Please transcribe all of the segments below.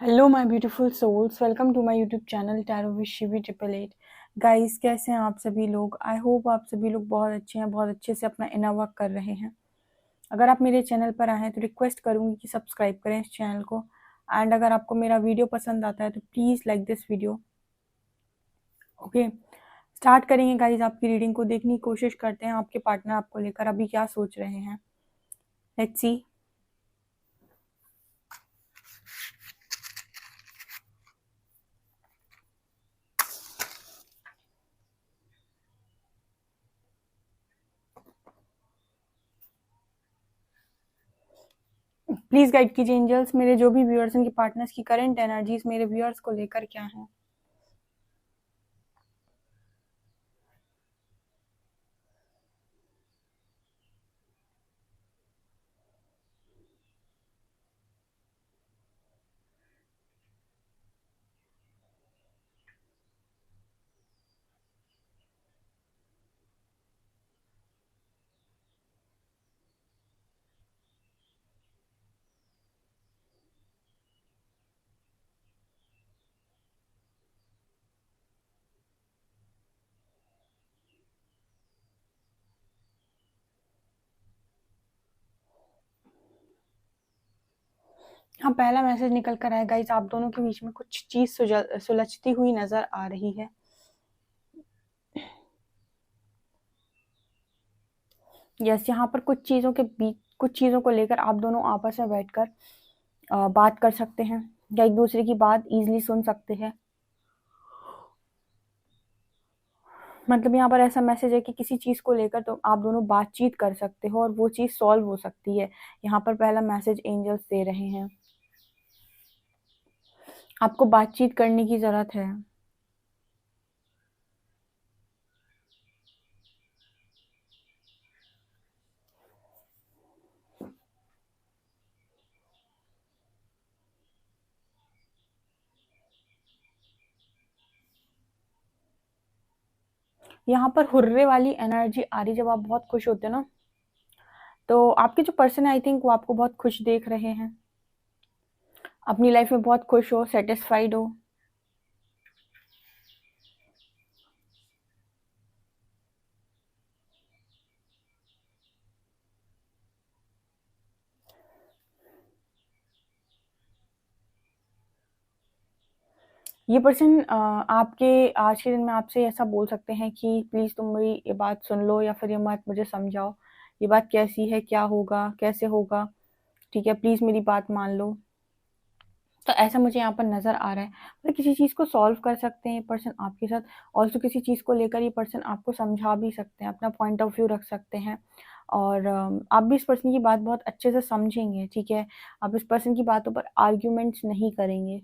Hello my beautiful souls, welcome to my YouTube channel tarot with Shivi 888। Guys, कैसे हैं आप सभी लोग? आई होप आप सभी लोग बहुत अच्छे हैं, बहुत अच्छे से अपना इनर वर्क कर रहे हैं। अगर आप मेरे चैनल पर आए हैं तो रिक्वेस्ट करूंगी कि सब्सक्राइब करें इस चैनल को। एंड अगर आपको मेरा वीडियो पसंद आता है तो please like this video. Okay, start करेंगे गाइज। आपकी रीडिंग को देखने की कोशिश करते हैं, आपके पार्टनर आपको लेकर अभी क्या सोच रहे हैं। Let's see. प्लीज गाइड कीजिए एंजल्स, मेरे जो भी व्यूअर्स इनके पार्टनर्स की करंट एनर्जीज मेरे व्यूअर्स को लेकर क्या है। हाँ, पहला मैसेज निकल कर आया गाइस, आप दोनों के बीच में कुछ चीज सुलझती हुई नजर आ रही है। यस, यहाँ पर कुछ चीजों के बीच, कुछ चीजों को लेकर आप दोनों आपस में बैठकर बात कर सकते हैं या एक दूसरे की बात इजीली सुन सकते हैं। मतलब यहाँ पर ऐसा मैसेज है कि किसी चीज को लेकर तो आप दोनों बातचीत कर सकते हो और वो चीज सॉल्व हो सकती है। यहाँ पर पहला मैसेज एंजल्स दे रहे हैं, आपको बातचीत करने की जरूरत है। यहाँ पर हुर्रे वाली एनर्जी आ रही, जब आप बहुत खुश होते हो ना, तो आपके जो पर्सन है आई थिंक वो आपको बहुत खुश देख रहे हैं, अपनी लाइफ में बहुत खुश हो, सेटिस्फाइड हो। ये पर्सन आपके आज के दिन में आपसे ऐसा बोल सकते हैं कि प्लीज तुम मेरी ये बात सुन लो, या फिर ये बात मुझे समझाओ, ये बात कैसी है, क्या होगा, कैसे होगा, ठीक है, प्लीज मेरी बात मान लो। तो ऐसा मुझे यहाँ पर नजर आ रहा है, मतलब किसी चीज को सॉल्व कर सकते हैं ये पर्सन आपके साथ। ऑल्सो किसी चीज को लेकर ये पर्सन आपको समझा भी सकते हैं, अपना पॉइंट ऑफ व्यू रख सकते हैं। और आप भी इस पर्सन की बात बहुत अच्छे से समझेंगे, ठीक है। आप इस पर्सन की बातों पर आर्ग्यूमेंट्स नहीं करेंगे।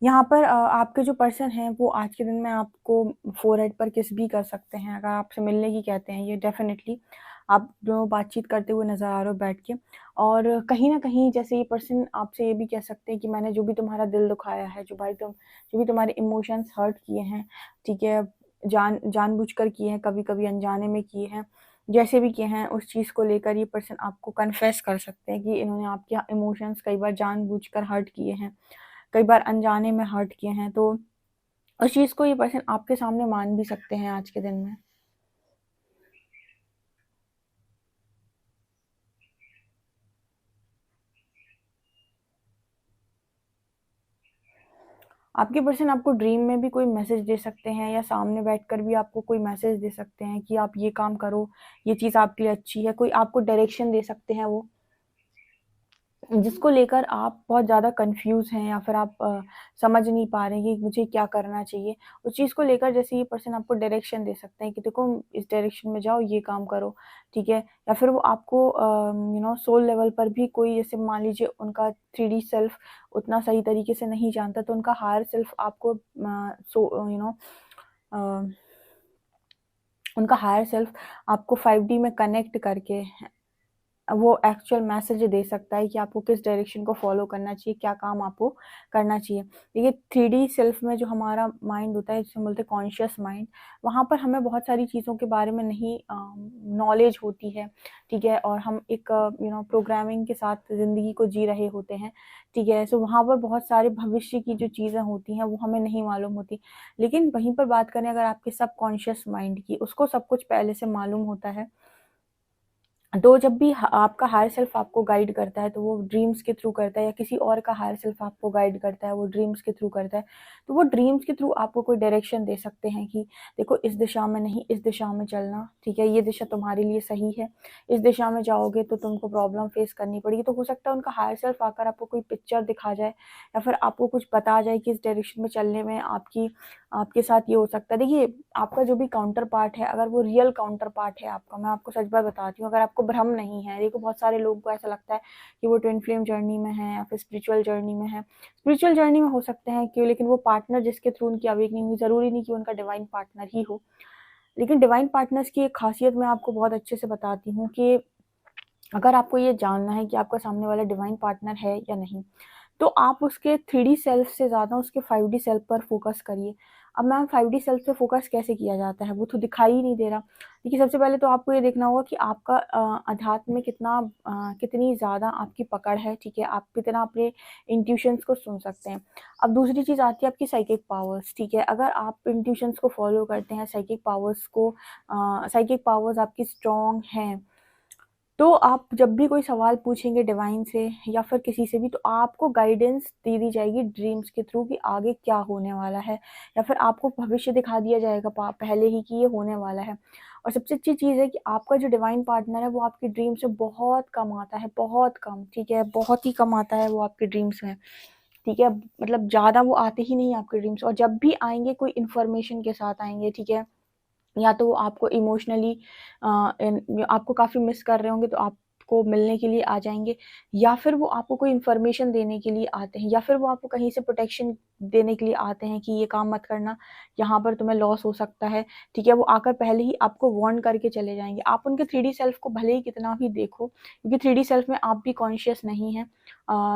यहाँ पर आपके जो पर्सन हैं वो आज के दिन में आपको फोरहेड पर किस भी कर सकते हैं, अगर आपसे मिलने की कहते हैं, ये डेफिनेटली आप दोनों बातचीत करते हुए नजर आ रहे हो बैठ के। और कहीं ना कहीं जैसे ये पर्सन आपसे ये भी कह सकते हैं कि मैंने जो भी तुम्हारा दिल दुखाया है, जो भी तुम्हारे इमोशंस हर्ट किए हैं, ठीक है, जानबूझकर किए हैं, कभी कभी अनजाने में किए हैं, जैसे भी किए हैं, उस चीज़ को लेकर ये पर्सन आपको कन्फेस कर सकते हैं कि इन्होंने आपके इमोशंस कई बार जानबूझकर हर्ट किए हैं, कई बार अनजाने में हर्ट किए हैं। तो उस चीज़ को ये पर्सन आपके सामने मान भी सकते हैं आज के दिन में। आपके पर्सन आपको ड्रीम में भी कोई मैसेज दे सकते हैं या सामने बैठकर भी आपको कोई मैसेज दे सकते हैं कि आप ये काम करो, ये चीज़ आपके लिए अच्छी है, कोई आपको डायरेक्शन दे सकते हैं वो, जिसको लेकर आप बहुत ज़्यादा कन्फ्यूज़ हैं या फिर आप समझ नहीं पा रहे हैं कि मुझे क्या करना चाहिए। उस चीज़ को लेकर जैसे ये पर्सन आपको डायरेक्शन दे सकते हैं कि देखो इस डायरेक्शन में जाओ, ये काम करो, ठीक है? या फिर वो आपको सोल लेवल पर भी कोई, जैसे मान लीजिए उनका 3D सेल्फ उतना सही तरीके से नहीं जानता, तो उनका हायर सेल्फ आपको अ, उनका हायर सेल्फ आपको 5D में कनेक्ट करके वो एक्चुअल मैसेज दे सकता है कि आपको किस डायरेक्शन को फॉलो करना चाहिए, क्या काम आपको करना चाहिए। देखिए 3D सेल्फ में जो हमारा माइंड होता है, जिसे हम बोलते हैं कॉन्शियस माइंड, वहाँ पर हमें बहुत सारी चीज़ों के बारे में नहीं नॉलेज होती है, ठीक है? और हम एक प्रोग्रामिंग के साथ ज़िंदगी को जी रहे होते हैं, ठीक है? सो वहाँ पर बहुत सारे भविष्य की जो चीज़ें होती हैं, वो हमें नहीं मालूम होती। लेकिन वहीं पर बात करें अगर आपके सबकॉन्शियस माइंड की, उसको सब कुछ पहले से मालूम होता है। तो जब भी आपका हायर सेल्फ आपको गाइड करता है, तो वो ड्रीम्स के थ्रू करता है, या किसी और का हायर सेल्फ आपको गाइड करता है, वो ड्रीम्स के थ्रू करता है। तो वो ड्रीम्स के थ्रू आपको कोई डायरेक्शन दे सकते हैं कि देखो इस दिशा में नहीं, इस दिशा में चलना, ठीक है? ये दिशा तुम्हारे लिए सही है, इस दिशा में जाओगे तो तुमको प्रॉब्लम फेस करनी पड़ेगी। तो हो सकता है उनका हायर सेल्फ आकर आपको कोई पिक्चर दिखा जाए या फिर आपको कुछ बता जाए कि इस डायरेक्शन में चलने में आपके साथ ये हो सकता है। देखिए, आपका जो भी काउंटर पार्ट है, अगर वो रियल काउंटर पार्ट है आपका, मैं आपको सच बात बताती हूँ, अगर आपको भ्रम नहीं है, देखो बहुत सारे लोगों को ऐसा लगता है कि वो ट्विन फ्लेम जर्नी में है या फिर स्पिरिचुअल जर्नी में है। स्पिरिचुअल जर्नी में हो सकते हैं क्यों, लेकिन वो पार्टनर जिसके थ्रू उनकी अवेकनिंग हुई, ज़रूरी नहीं कि उनका डिवाइन पार्टनर ही हो। लेकिन डिवाइन पार्टनर्स की एक खासियत मैं आपको बहुत अच्छे से बताती हूँ कि अगर आपको ये जानना है कि आपका सामने वाला डिवाइन पार्टनर है या नहीं, तो आप उसके 3D सेल्फ से ज़्यादा उसके 5D सेल्फ पर फ़ोकस करिए। अब मैम 5D सेल्फ पे फ़ोकस कैसे किया जाता है? वो तो दिखाई ही नहीं दे रहा। देखिए, सबसे पहले तो आपको ये देखना होगा कि आपका अध्यात्म में कितनी ज़्यादा आपकी पकड़ है, ठीक है? आप कितना अपने इंट्यूशंस को सुन सकते हैं। अब दूसरी चीज़ आती है आपकी साइकिक पावर्स, ठीक है? अगर आप इंट्यूशंस को फ़ॉलो करते हैं, साइकिक पावर्स आपकी स्ट्रॉन्ग हैं, तो आप जब भी कोई सवाल पूछेंगे डिवाइन से या फिर किसी से भी, तो आपको गाइडेंस दे दी जाएगी ड्रीम्स के थ्रू कि आगे क्या होने वाला है, या फिर आपको भविष्य दिखा दिया जाएगा पहले ही कि ये होने वाला है। और सबसे अच्छी चीज़ है कि आपका जो डिवाइन पार्टनर है वो आपकी ड्रीम्स में बहुत कम आता है, बहुत कम, ठीक है? बहुत ही कम आता है वो आपके ड्रीम्स में, ठीक है? मतलब ज़्यादा वो आते ही नहीं आपके ड्रीम्स, और जब भी आएँगे कोई इन्फॉर्मेशन के साथ आएँगे, ठीक है? या तो वो आपको इमोशनली आपको काफ़ी मिस कर रहे होंगे तो आपको मिलने के लिए आ जाएँगे, या फिर वो आपको कोई इन्फॉर्मेशन देने के लिए आते हैं, या फिर वो आपको कहीं से प्रोटेक्शन देने के लिए आते हैं कि ये काम मत करना, यहाँ पर तुम्हें लॉस हो सकता है, ठीक है? वो आकर पहले ही आपको वार्न करके चले जाएँगे। आप उनके 3D सेल्फ को भले ही कितना भी देखो, क्योंकि 3D सेल्फ में आप भी कॉन्शियस नहीं हैं,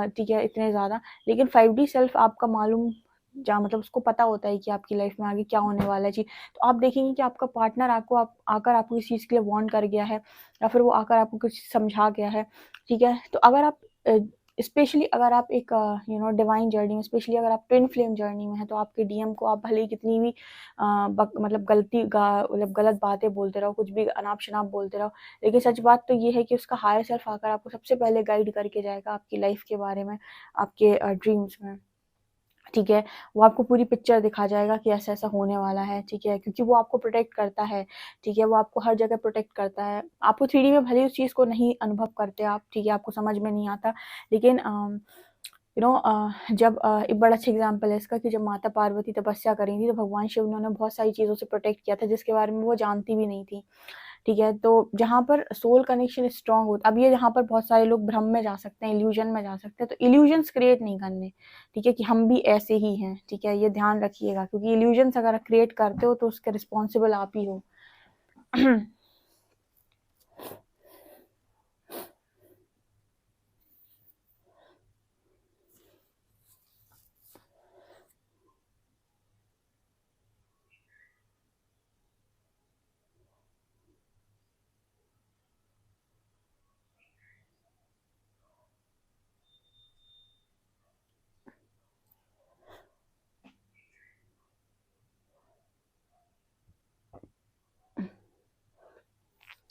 ठीक है, इतने ज़्यादा, लेकिन 5D सेल्फ आपका मालूम जा मतलब उसको पता होता है कि आपकी लाइफ में आगे क्या होने वाला है जी। तो आप देखेंगे कि आपका पार्टनर आकर आपको इस चीज़ के लिए वार्न कर गया है, या फिर वो आकर आपको कुछ समझा गया है, ठीक है? तो अगर आप स्पेशली अगर आप एक डिवाइन जर्नी में, स्पेशली अगर आप ट्विन फ्लेम जर्नी में हैं, तो आपके डीएम को आप भले ही कितनी भी मतलब गलत बातें बोलते रहो, कुछ भी अनाप-शनाप बोलते रहो, लेकिन सच बात तो ये है कि उसका हायर सेल्फ आकर आपको सबसे पहले गाइड करके जाएगा आपकी लाइफ के बारे में, आपके ड्रीम्स में। ठीक है? वो आपको पूरी पिक्चर दिखा जाएगा कि ऐसा-ऐसा होने वाला है, ठीक है? क्योंकि वो आपको प्रोटेक्ट करता है, ठीक है? वो आपको हर जगह प्रोटेक्ट करता है। आपको 3D में भले ही उस चीज़ को नहीं अनुभव करते आप, ठीक है? आपको समझ में नहीं आता, लेकिन जब एक बड़ा अच्छा एग्ज़ाम्पल है इसका कि जब माता पार्वती तपस्या कर रही थी, तो भगवान शिव ने उन्हें बहुत सारी चीज़ों से प्रोटेक्ट किया था, जिसके बारे में वो जानती भी नहीं थी। ठीक है? तो जहाँ पर सोल कनेक्शन स्ट्रॉन्ग होता, अब ये यहाँ पर बहुत सारे लोग भ्रम में जा सकते हैं, इल्यूज़न में जा सकते हैं, तो इल्यूज़न्स क्रिएट नहीं करने, ठीक है? कि हम भी ऐसे ही हैं, ठीक है? ये ध्यान रखिएगा, क्योंकि इल्यूज़न्स अगर क्रिएट करते हो तो उसके रिस्पॉन्सिबल आप ही हो।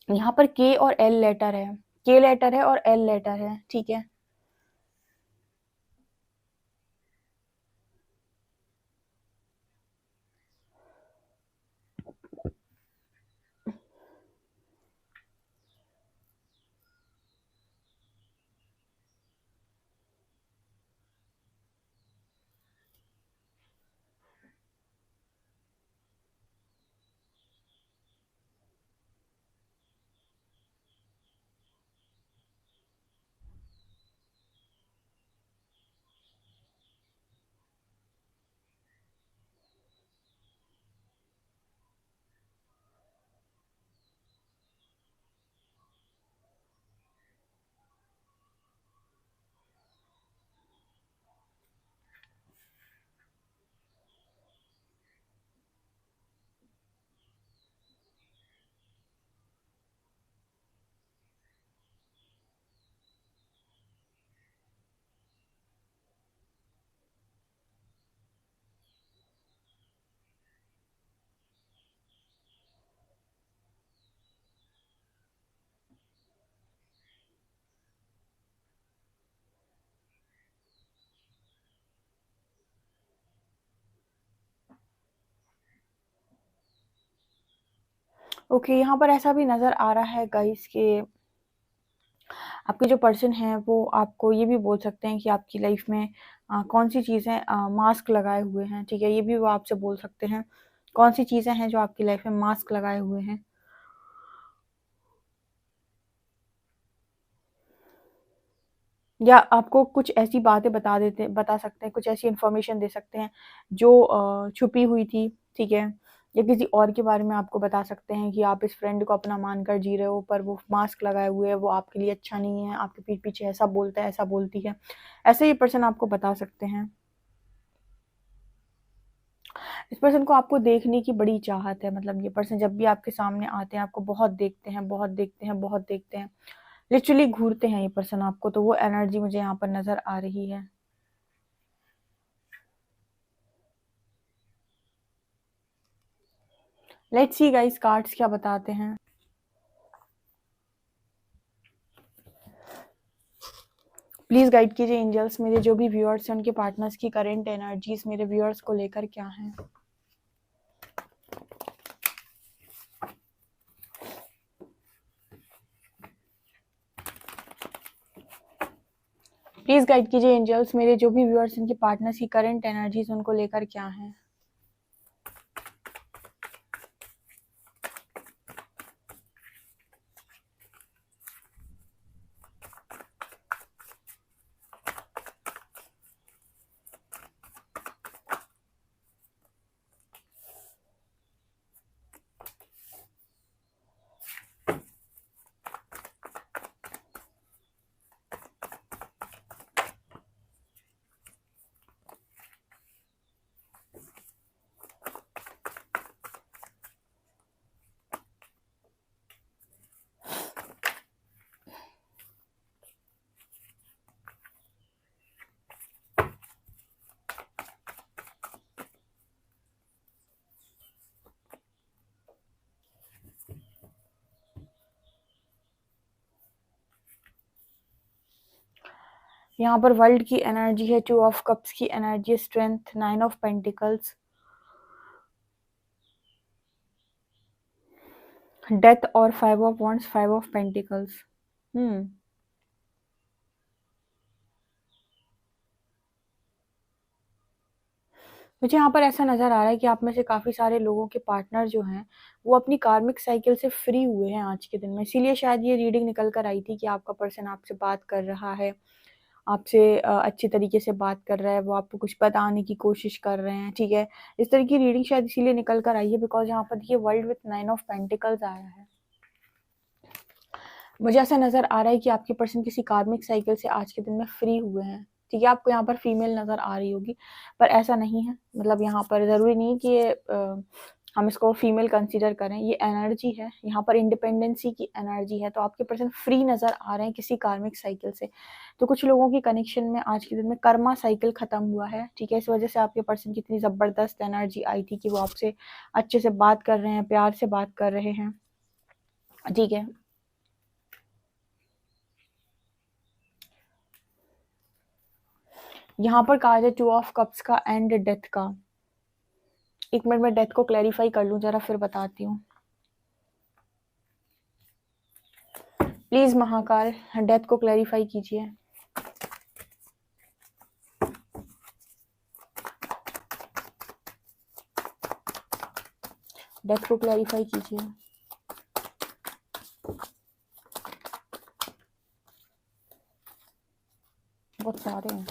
यहाँ पर के और एल लेटर है, के लेटर है और एल लेटर है, ठीक है? ओके, यहाँ पर ऐसा भी नज़र आ रहा है गाइस कि आपके जो पर्सन हैं वो आपको ये भी बोल सकते हैं कि आपकी लाइफ में कौन-सी चीज़ें मास्क लगाए हुए हैं, ठीक है? ये भी वो आपसे बोल सकते हैं। कौन-सी चीज़ें हैं जो आपकी लाइफ में मास्क लगाए हुए हैं? या आपको कुछ ऐसी बातें बता सकते हैं, कुछ ऐसी इन्फॉर्मेशन दे सकते हैं जो छुपी हुई थी, ठीक है? या किसी और के बारे में आपको बता सकते हैं कि आप इस फ्रेंड को अपना मानकर जी रहे हो, पर वो मास्क लगाए हुए है, वो आपके लिए अच्छा नहीं है, आपके पीठ पीछे ऐसा बोलता है, ऐसा बोलती है। ऐसे ये पर्सन आपको बता सकते हैं। इस पर्सन को आपको देखने की बड़ी चाहत है, मतलब ये पर्सन जब भी आपके सामने आते हैं, आपको बहुत देखते हैं, बहुत देखते हैं, बहुत देखते हैं। लिटरली घूरते हैं ये पर्सन आपको, तो वो एनर्जी मुझे यहाँ पर नज़र आ रही है। लेट्स सी गाइस कार्ड्स क्या बताते हैं। प्लीज़ गाइड कीजिए एंजल्स, मेरे जो भी व्यूअर्स हैं उनके पार्टनर्स की करंट एनर्जीज मेरे व्यूअर्स को लेकर क्या हैं। प्लीज़ गाइड कीजिए एंजल्स, मेरे जो भी व्यूअर्स इनके पार्टनर्स की करंट एनर्जीज उनको लेकर क्या हैं। यहाँ पर वर्ल्ड की एनर्जी है, 2 ऑफ कप्स की energy, strength, 9 of pentacles, death और 5 ऑफ वॉन्ड्स, 5 ऑफ पेंटिकल्स। मुझे यहाँ पर ऐसा नज़र आ रहा है कि आप में से काफ़ी सारे लोगों के पार्टनर जो हैं, वो अपनी कार्मिक साइकिल से फ्री हुए हैं आज के दिन में। इसीलिए शायद ये रीडिंग निकल कर आई थी कि आपका पर्सन आपसे बात कर रहा है, आपसे अच्छे तरीके से बात कर रहा है, वो आपको कुछ बताने की कोशिश कर रहे हैं, ठीक है? इस तरह की रीडिंग शायद इसीलिए निकल कर आई है बिकॉज़ यहाँ पर देखिए वर्ल्ड विथ 9 ऑफ पेंटिकल्स आया है। मुझे ऐसा नज़र आ रहा है कि आपके पर्सन किसी कार्मिक साइकिल से आज के दिन में फ्री हुए हैं, ठीक है? आपको यहाँ पर फीमेल नज़र आ रही होगी, पर ऐसा नहीं है। मतलब यहाँ पर ज़रूरी नहीं कि ये हम इसको फीमेल कंसीडर करें, ये एनर्जी है, यहाँ पर इंडिपेंडेंसी की एनर्जी है, तो आपके पर्सन फ्री नज़र आ रहे हैं किसी कार्मिक साइकिल से। तो कुछ लोगों की कनेक्शन में आज के दिन में कर्मा साइकिल ख़त्म हुआ है, ठीक है? इस वजह से आपके पर्सन की इतनी ज़बरदस्त एनर्जी आई थी कि वो आपसे अच्छे से बात कर रहे हैं, प्यार से बात कर रहे हैं, ठीक है? यहाँ पर कहा जाए 2 ऑफ कप्स का एंड डेथ का। एक मिनट में डेथ को क्लैरिफाई कर लूँ ज़रा, फिर बताती हूँ। प्लीज़ महाकाल डेथ को क्लैरिफाई कीजिए। डेथ को क्लैरिफाई कीजिए। बहुत सारे हैं।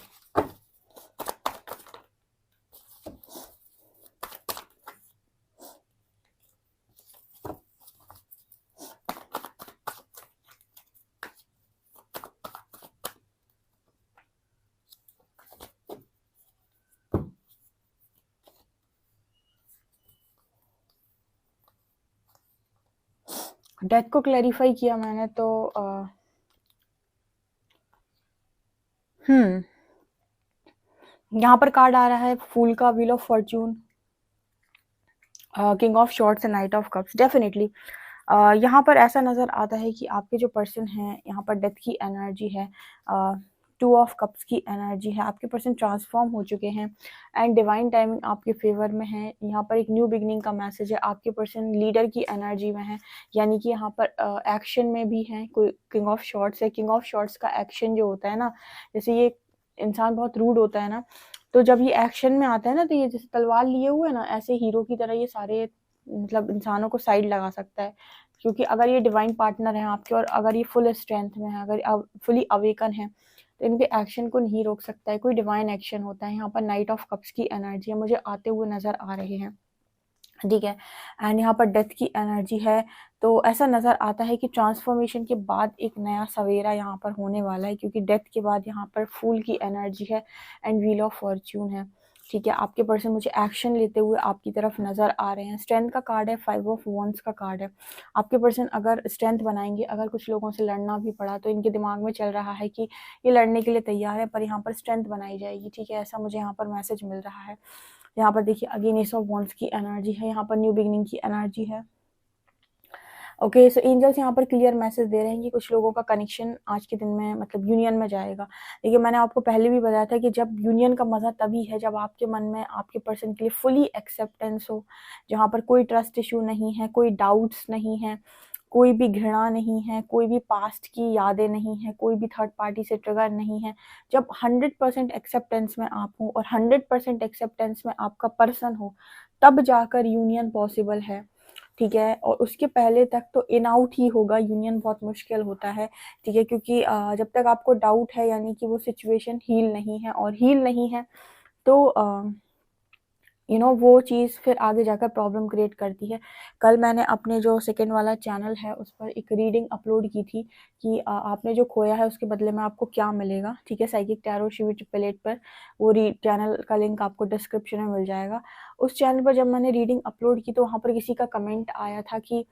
डेथ को क्लैरिफाई किया मैंने तो यहाँ पर कार्ड आ रहा है फूल का, wheel of Fortune, king of shorts and night of cups. Definitely यहाँ पर ऐसा नज़र आता है कि आपके जो पर्सन हैं, यहाँ पर डेथ की एनर्जी है, टू ऑफ कप्स की एनर्जी है, आपके पर्सन ट्रांसफॉर्म हो चुके हैं एंड डिवाइन टाइमिंग आपके फेवर में है। यहाँ पर एक न्यू बिगनिंग का मैसेज है, आपके पर्सन लीडर की एनर्जी में है, यानी कि यहाँ पर एक्शन में भी है। कोई किंग ऑफ शॉर्ट्स है, किंग ऑफ शॉर्ट्स का एक्शन जो होता है ना, जैसे ये इंसान बहुत रूड होता है ना, तो जब ये एक्शन में आता है ना, तो ये जैसे तलवार लिए हुए है ना, ऐसे हीरो की तरह ये सारे मतलब इंसानों को साइड लगा सकता है। क्योंकि अगर ये डिवाइन पार्टनर है आपके और अगर ये फुल स्ट्रेंथ में है, अगर फुली अवेकन है, तो इनके एक्शन को नहीं रोक सकता है, कोई डिवाइन एक्शन होता है। यहाँ पर नाइट ऑफ कप्स की एनर्जी है, मुझे आते हुए नजर आ रहे हैं, ठीक है। एंड यहाँ पर डेथ की एनर्जी है, तो ऐसा नज़र आता है कि ट्रांसफॉर्मेशन के बाद एक नया सवेरा यहाँ पर होने वाला है, क्योंकि डेथ के बाद यहाँ पर फूल की एनर्जी है एंड व्हील ऑफ फॉर्च्यून है, ठीक है। आपके पर्सन मुझे एक्शन लेते हुए आपकी तरफ नज़र आ रहे हैं। स्ट्रेंथ का कार्ड है, 5 ऑफ वॉन्ड्स का कार्ड है। आपके पर्सन अगर स्ट्रेंथ बनाएंगे, अगर कुछ लोगों से लड़ना भी पड़ा तो इनके दिमाग में चल रहा है कि ये लड़ने के लिए तैयार है, पर यहाँ पर स्ट्रेंथ बनाई जाएगी, ठीक है, ऐसा मुझे यहाँ पर मैसेज मिल रहा है। यहाँ पर देखिए अगेन एस ऑफ वॉन्ड्स की एनर्जी है, यहाँ पर न्यू बिगनिंग की एनर्जी है। ओके, सो एंजल्स यहाँ पर क्लियर मैसेज दे रहे हैं कि कुछ लोगों का कनेक्शन आज के दिन में मतलब यूनियन में जाएगा। देखिए मैंने आपको पहले भी बताया था कि जब यूनियन का मज़ा तभी है जब आपके मन में आपके पर्सन के लिए फुली एक्सेप्टेंस हो, जहाँ पर कोई ट्रस्ट इशू नहीं है, कोई डाउट्स नहीं है, कोई भी घृणा नहीं है, कोई भी पास्ट की यादें नहीं है, कोई भी थर्ड पार्टी से ट्रिगर नहीं है। जब 100% एक्सेप्टेंस में आप हो और 100% एक्सेप्टेंस में आपका पर्सन हो, तब जाकर यूनियन पॉसिबल है, ठीक है। और उसके पहले तक तो इन आउट ही होगा, यूनियन बहुत मुश्किल होता है, ठीक है, क्योंकि जब तक आपको डाउट है यानी कि वो सिचुएशन हील नहीं है, और हील नहीं है तो वो चीज़ फिर आगे जाकर प्रॉब्लम क्रिएट करती है। कल मैंने अपने जो सेकंड वाला चैनल है उस पर एक रीडिंग अपलोड की थी कि आपने जो खोया है उसके बदले में आपको क्या मिलेगा, ठीक है, साइकिक टैरो शिव ट्रिपल 8 पर। वो चैनल का लिंक आपको डिस्क्रिप्शन में मिल जाएगा। उस चैनल पर जब मैंने रीडिंग अपलोड की तो वहाँ पर किसी का कमेंट आया था कि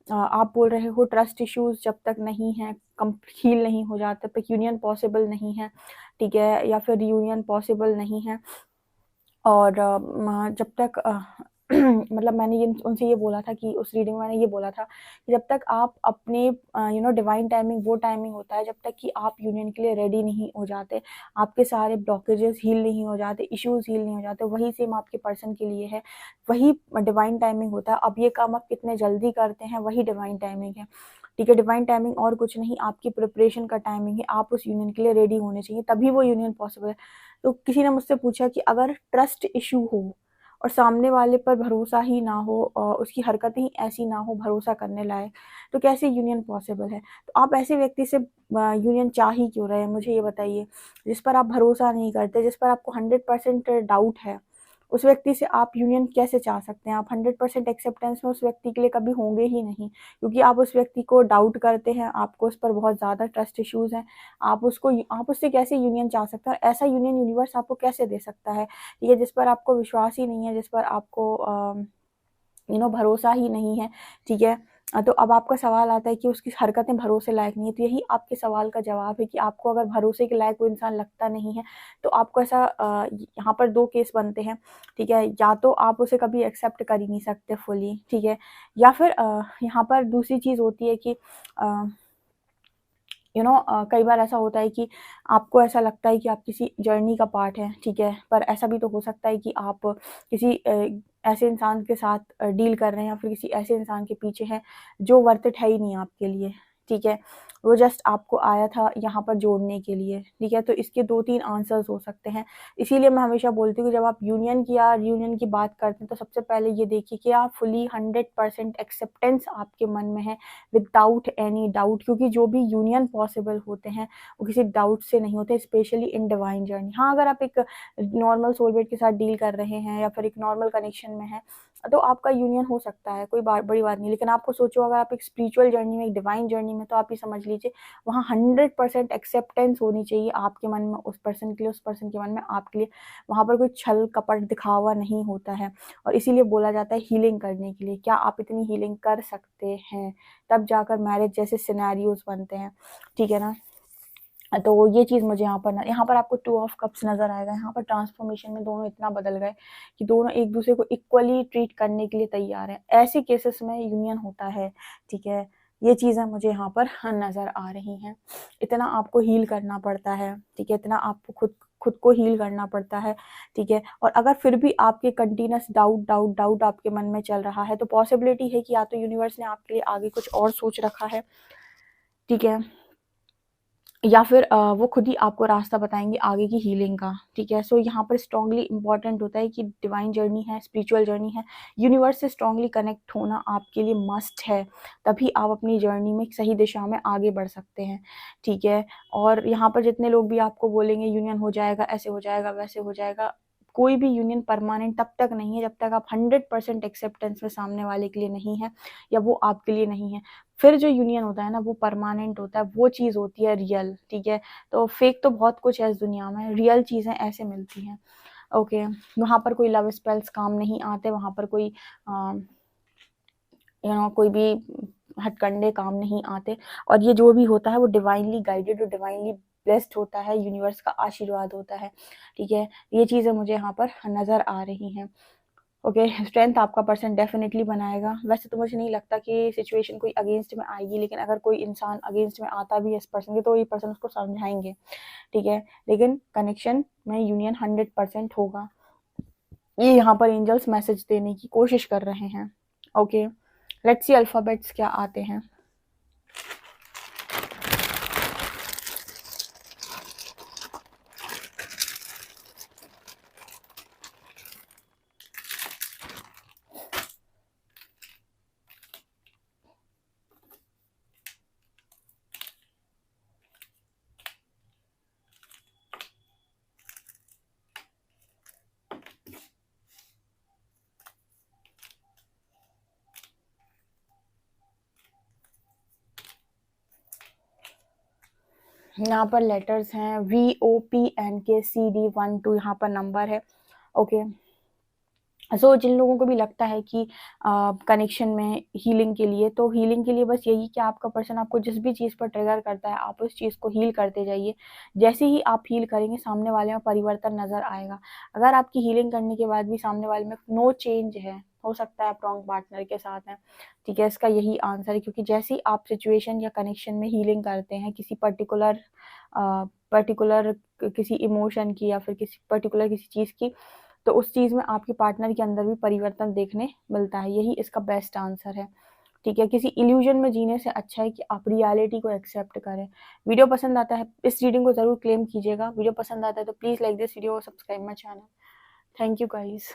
आप बोल रहे हो ट्रस्ट इश्यूज जब तक नहीं है हील नहीं हो जाते, तब तक यूनियन पॉसिबल नहीं है, ठीक है, या फिर यूनियन पॉसिबल नहीं है। और जब तक मतलब मैंने ये उनसे ये बोला था कि उस रीडिंग में मैंने ये बोला था कि जब तक आप अपने डिवाइन टाइमिंग वो टाइमिंग होता है जब तक कि आप यूनियन के लिए रेडी नहीं हो जाते, आपके सारे ब्लॉकेजेस हील नहीं हो जाते, इश्यूज हील नहीं हो जाते, वही सेम आपके पर्सन के लिए है, वही डिवाइन टाइमिंग होता है। अब ये काम आप कितने जल्दी करते हैं वही डिवाइन टाइमिंग है, ठीक है। डिवाइन टाइमिंग और कुछ नहीं, आपकी प्रिपरेशन का टाइमिंग है, आप उस यूनियन के लिए रेडी होने चाहिए, तभी वो यूनियन पॉसिबल है। तो किसी ने मुझसे पूछा कि अगर ट्रस्ट इशू हो और सामने वाले पर भरोसा ही ना हो और उसकी हरकतें ही ऐसी ना हो भरोसा करने लायक, तो कैसे यूनियन पॉसिबल है। तो आप ऐसे व्यक्ति से यूनियन चाह ही क्यों रहे हैं, मुझे ये बताइए, जिस पर आप भरोसा नहीं करते, जिस पर आपको 100% डाउट है, उस व्यक्ति से आप यूनियन कैसे चाह सकते हैं। आप 100% एक्सेप्टेंस में उस व्यक्ति के लिए कभी होंगे ही नहीं, क्योंकि आप उस व्यक्ति को डाउट करते हैं, आपको उस पर बहुत ज़्यादा ट्रस्ट इश्यूज हैं। आप उससे कैसे यूनियन चाह सकते हैं, और ऐसा यूनियन यूनिवर्स आपको कैसे दे सकता है, ठीक है, जिस पर आपको विश्वास ही नहीं है, जिस पर आपको भरोसा ही नहीं है, ठीक है। तो अब आपका सवाल आता है कि उसकी हरकतें भरोसे लायक नहीं है, तो यही आपके सवाल का जवाब है कि आपको अगर भरोसे के लायक वो इंसान लगता नहीं है, तो आपको ऐसा यहाँ पर 2 केस बनते हैं, ठीक है। या तो आप उसे कभी एक्सेप्ट कर ही नहीं सकते फुली, ठीक है, या फिर यहाँ पर दूसरी चीज़ होती है कि कई बार ऐसा होता है कि आपको ऐसा लगता है कि आप किसी जर्नी का पार्ट है, ठीक है, पर ऐसा भी तो हो सकता है कि आप किसी ऐसे इंसान के साथ डील कर रहे हैं या फिर किसी ऐसे इंसान के पीछे हैं जो वर्थ इट है ही नहीं आपके लिए, ठीक है, वो जस्ट आपको आया था यहाँ पर जोड़ने के लिए, ठीक है। तो इसके 2-3 आंसर्स हो सकते हैं। इसीलिए मैं हमेशा बोलती हूँ कि जब आप यूनियन की बात करते हैं तो सबसे पहले ये देखिए कि आप फुली 100% एक्सेप्टेंस आपके मन में है, विदाउट एनी डाउट, क्योंकि जो भी यूनियन पॉसिबल होते हैं वो किसी डाउट से नहीं होते, स्पेशली इन डिवाइन जर्नी। हाँ, अगर आप एक नॉर्मल सोलमेट के साथ डील कर रहे हैं या फिर एक नॉर्मल कनेक्शन में हैं तो आपका यूनियन हो सकता है, कोई बड़ी बात नहीं। लेकिन आपको सोचो अगर आप एक स्पिरिचुअल जर्नी में, एक डिवाइन जर्नी में, तो आप ये समझ लीजिए वहाँ 100% एक्सेप्टेंस होनी चाहिए आपके मन में उस पर्सन के लिए, उस पर्सन के मन में आपके लिए। वहाँ पर कोई छल कपट दिखावा नहीं होता है, और इसीलिए बोला जाता है हीलिंग करने के लिए क्या आप इतनी हीलिंग कर सकते हैं, तब जाकर मैरिज जैसे सिनेरियोज बनते हैं, ठीक है ना। तो ये चीज़ मुझे यहाँ पर आपको 2 ऑफ कप्स नज़र आएगा। यहाँ पर ट्रांसफॉर्मेशन में दोनों इतना बदल गए कि दोनों एक दूसरे को इक्वली ट्रीट करने के लिए तैयार हैं। ऐसे केसेस में यूनियन होता है, ठीक है। ये चीज़ें मुझे यहाँ पर नज़र आ रही हैं। इतना आपको हील करना पड़ता है, ठीक है? इतना आपको खुद को हील करना पड़ता है, ठीक है? और अगर फिर भी आपके कंटिन्यूअस डाउट आपके मन में चल रहा है, तो पॉसिबिलिटी है कि या तो यूनिवर्स ने आपके लिए आगे कुछ और सोच रखा है, ठीक है? या फिर वो खुद ही आपको रास्ता बताएँगे आगे की हीलिंग का, ठीक है? सो यहाँ पर स्ट्रॉन्गली इम्पॉर्टेंट होता है कि डिवाइन जर्नी है, स्पिरिचुअल जर्नी है, यूनिवर्स से स्ट्रॉन्गली कनेक्ट होना आपके लिए मस्ट है, तभी आप अपनी जर्नी में सही दिशा में आगे बढ़ सकते हैं, ठीक है? और यहाँ पर जितने लोग भी आपको बोलेंगे यूनियन हो जाएगा, ऐसे हो जाएगा, वैसे हो जाएगा, कोई भी यूनियन परमानेंट तब तक नहीं है जब तक आप 100% एक्सेप्टेंस में सामने वाले के लिए नहीं है या वो आपके लिए नहीं है। फिर जो यूनियन होता है ना वो परमानेंट होता है, वो चीज़ होती है रियल, ठीक है? तो फेक तो बहुत कुछ है इस दुनिया में, रियल चीज़ें ऐसे मिलती हैं, ओके? वहाँ पर कोई लव स्पेल्स काम नहीं आते, वहाँ पर कोई कोई भी हथकंडे काम नहीं आते, और ये जो भी होता है वो डिवाइनली गाइडेड और डिवाइनली ब्लेस्ड होता है, यूनिवर्स का आशीर्वाद होता है, ठीक है? ये चीज़ें मुझे यहाँ पर नज़र आ रही हैं। ओके, स्ट्रेंथ आपका पर्सन डेफिनेटली बनाएगा। वैसे तो मुझे नहीं लगता कि सिचुएशन कोई अगेंस्ट में आएगी, लेकिन अगर कोई इंसान अगेंस्ट में आता भी है इस पर्सन के, तो ये पर्सन उसको समझाएंगे, ठीक है? लेकिन कनेक्शन में यूनियन 100% होगा। ये यहाँ पर एंजल्स मैसेज देने की कोशिश कर रहे हैं, ओके? लेट्स सी अल्फ़ाबेट्स क्या आते हैं। यहाँ पर लेटर्स हैं VOPNKCD12, यहाँ पर नंबर है, ओके? सो जिन लोगों को भी लगता है कि कनेक्शन में हीलिंग के लिए, तो हीलिंग के लिए बस यही कि आपका पर्सन आपको जिस भी चीज़ पर ट्रिगर करता है, आप उस चीज़ को हील करते जाइए। जैसे ही आप हील करेंगे, सामने वाले में परिवर्तन नज़र आएगा। अगर आपकी हीलिंग करने के बाद भी सामने वाले में नो चेंज है, हो सकता है आप रॉन्ग पार्टनर के साथ हैं, ठीक है? इसका यही आंसर है, क्योंकि जैसे ही आप सिचुएशन या कनेक्शन में हीलिंग करते हैं किसी पर्टिकुलर किसी इमोशन की या फिर किसी पर्टिकुलर किसी चीज़ की, तो उस चीज़ में आपके पार्टनर के अंदर भी परिवर्तन देखने मिलता है। यही इसका बेस्ट आंसर है, ठीक है? किसी इल्यूजन में जीने से अच्छा है कि आप रियलिटी को एक्सेप्ट करें। वीडियो पसंद आता है, इस रीडिंग को ज़रूर क्लेम कीजिएगा। वीडियो पसंद आता है तो प्लीज़ लाइक दिस वीडियो और subscribe my channel. Thank you guys.